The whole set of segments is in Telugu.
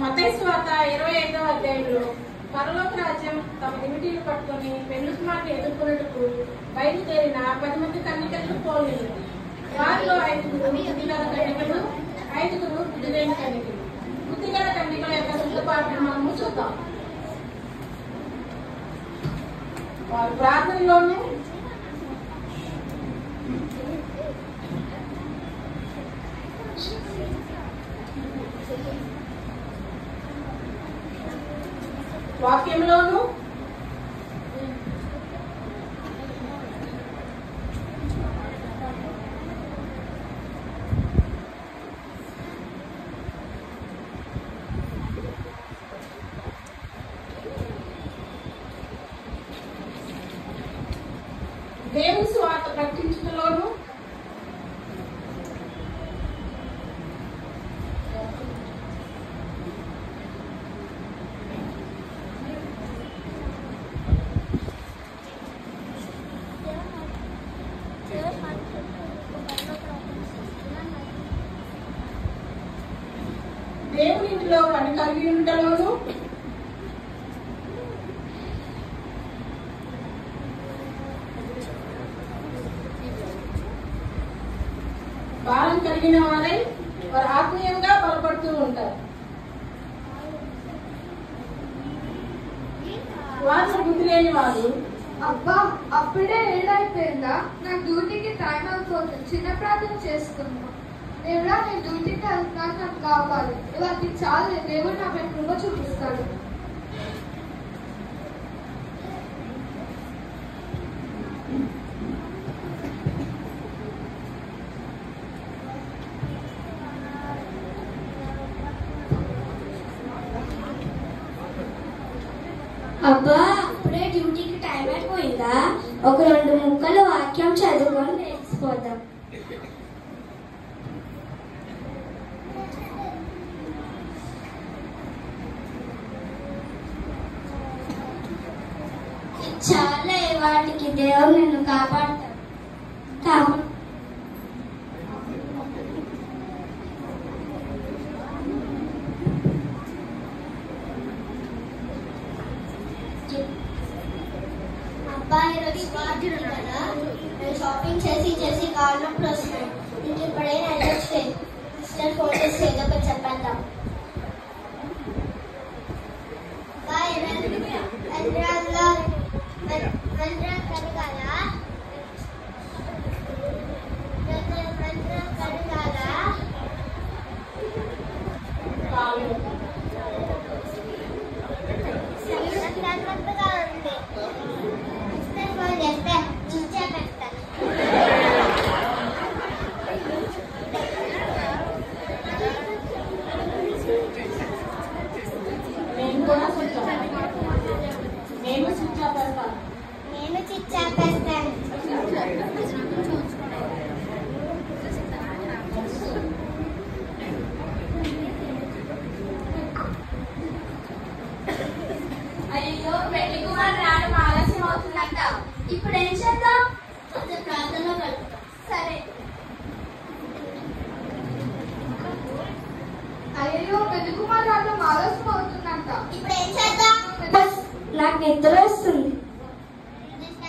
మత్తయి సువార్త 25వ అధ్యాయంలో పరలోక రాజ్యం తమ నిమిటీలు పట్టుకుని పెళ్లి కుమార్తెను ఎదుర్కొన్నట్టుకు బయలుదేరిన 10 మంది కన్యకలను పోలింది. వారిలో 5 బుద్ధిగల కన్యకలు, 5 బుద్ధిలేని కన్యకలు. బుద్ధిగల కన్యకల యొక్క సర్దుబాటును మనము చూద్దాం. వారు ప్రార్థనలోనూ వాక్యంలోను దేవుని సువార్త ప్రకటించడంలోను దేవుని ఇంటిలో పని కలిగి ఉండటంలోను భారం కలిగిన వారై వారు ఆత్మీయంగా బలపడుతూ ఉంటారు. వారు బుద్ధి లేని వారు అబ్బా అప్పుడే ఏడైపోయిందా, నా డ్యూటీకి టైం అయిపోతుంది, చిన్న ప్రార్థన చేసుకున్నా. దేవుడా నేను డ్యూటీకి వెళ్తున్నాను, నాకు కావాలి, ఇవాళకి చాలు, దేవుడు నా మీద కృప చూపిస్తాడు. అబ్బా అప్పుడే డ్యూటీకి టైం అయిపోయిందా, ఒక 2 ముక్కలు వాక్యం చదువుకొని నేర్చిపోతాం. చాలా వాటికి దేవుడు నిన్ను కాపాడతాడు. అబ్బాయి రోజు వార్డులు కదా, నేను షాపింగ్ చేసి కాళ్ళు నొప్పులు వస్తున్నాయి. ఇంక ఇప్పుడైనా వెళ్ళొచ్చు. సిస్టర్ ఫోన్ చేసి ఏదో ఒకటి చెప్పేద్దాం. నేను చిచ్చాపేస్తాను. అయ్యో పెళ్లి కుమార్ రావడం ఆలస్యం అవుతుందంట. ఇప్పుడు ఏం చేద్దాం? అదే ప్రార్థనలో కలుపుతాం. సరే. అయ్యో పెళ్లి కుమార్ రావడం ఆలస్యం అవుతుందంట. ఇప్పుడు ఏం చేద్దాం? నాకు నిద్ర వస్తుంది. నిద్ర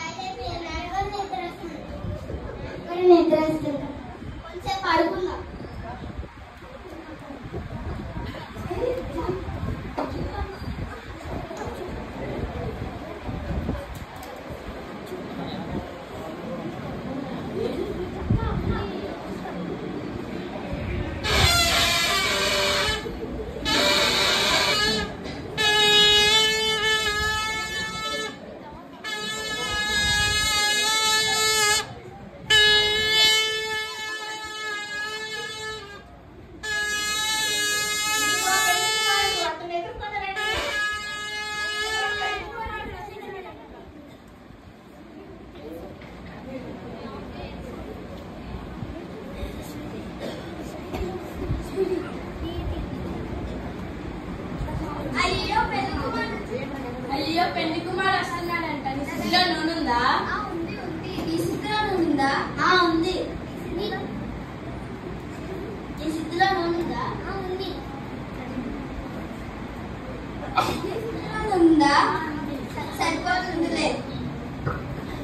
ఇందులో నూనె ఉందా? ఉంది ఉంది. ఈ సిద్ధిలో నూనె ఉందా? ఉంది. ఈ సిద్ధిలో నూనె ఉందా? ఉంది. ఉందా? సరిపోతుందిలే.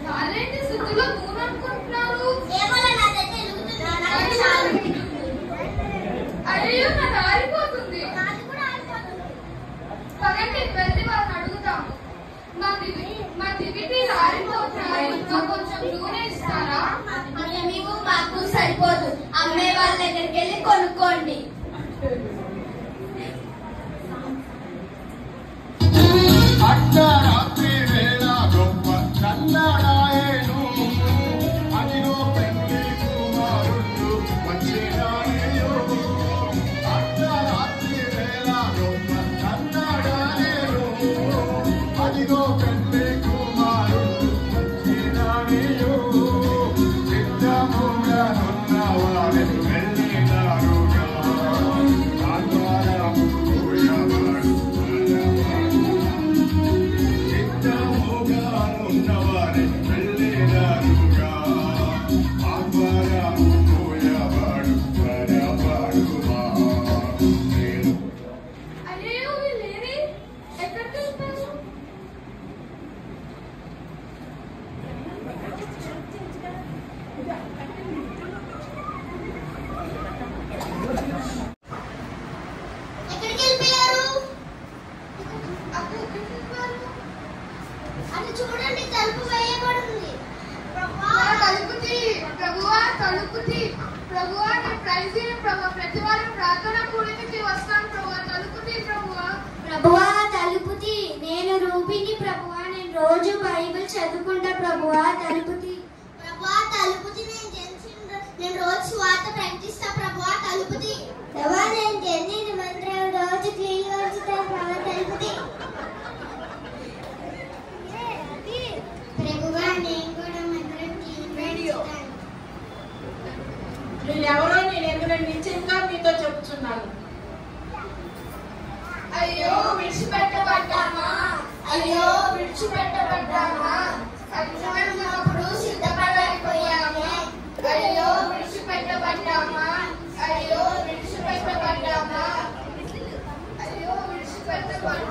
వాళ్ళేంటి సిద్ధులో నూనె అనుకుంటున్నారు? ఏమోలే నాదైతే వెలుగుతుంది. చాలు. అయ్యో నాది ఆరిపోతుంది. నాది కూడా ఆరిపోతుంది. పదండి వెళ్ళి వాళ్ళని అడుగుతాము. మా దివిటీలు ఆరిపోతున్నాయి, మాకు కొంచెం నూనె ఇస్తారా? మీకు మాకు సరిపోదు. అమ్మే వాళ్ళ దగ్గరికి వెళ్ళి కొనుక్కోండి. అర్ధరాత్రి వేళ గొప్ప కన్నడాయేను అదిగో పెళ్లి కుమారుడు వచ్చినాయో. అర్ధరాత్రి వేళ గొప్ప కన్నడాయేను అదిగో పెళ్లి కుమారుడు వచ్చినాయో. సిద్ధముగా ఉన్నవారు వెళ్ళినారుగా ఆత్మరాము పోయవాడు ఉన్నవారి వెళ్ళినారుగా ఆత్మరాము పోయవాడు పరపాడుమా. అయ్యో వీళ్ళేరి ఎక్కడికి వెళ్తారు? ఎక్కడికి వెళ్ళిపోయారు? అక్కడ ఎక్కడికి వెళ్ళిపోయారు? అది చూడండి, తలుపు వేయబడింది. ప్రభువా తలుపు తీ. ప్రభువా నీ ప్రైజ్ ప్రభు ప్రతి వారం ప్రార్థన కూడికి వస్తాను ప్రభువా, తలుపు తీ ప్రభువా. ప్రభువా తలుపుతి. నేను రూపిని ప్రభువా, నేను రోజు బైబిల్ చదువుకుంటా ప్రభువా, తలుపుతి. ప్రభువా తలుపుతి. నేను రోజు స్వార్థ ప్రకటిస్తా ప్రభువా, తలుపుతి. ప్రభువా నేను జర్నీ మంత్రం రోజు క్లీన్ ఉంచుతా ప్రభువా, తలుపుతి. ప్రభువా నేను కూడా మంత్రం క్లీన్ ఉంచుతాను. వీళ్ళెవరో నేను ఎందుకు నిశ్చయంగా మీతో చెప్తున్నాను. అయ్యో విడిచిపెట్టబడ్డామా, అయ్యో విడిచిపెట్టబడ్డామా, సంచలనప్పుడు సిద్ధపడకపోయామే. అయ్యో విడిచిపెట్టబడ్డామా, అయ్యో విడిచిపెట్టబడ్డామా, అయ్యో విడిచిపెట్టబడ్డామా.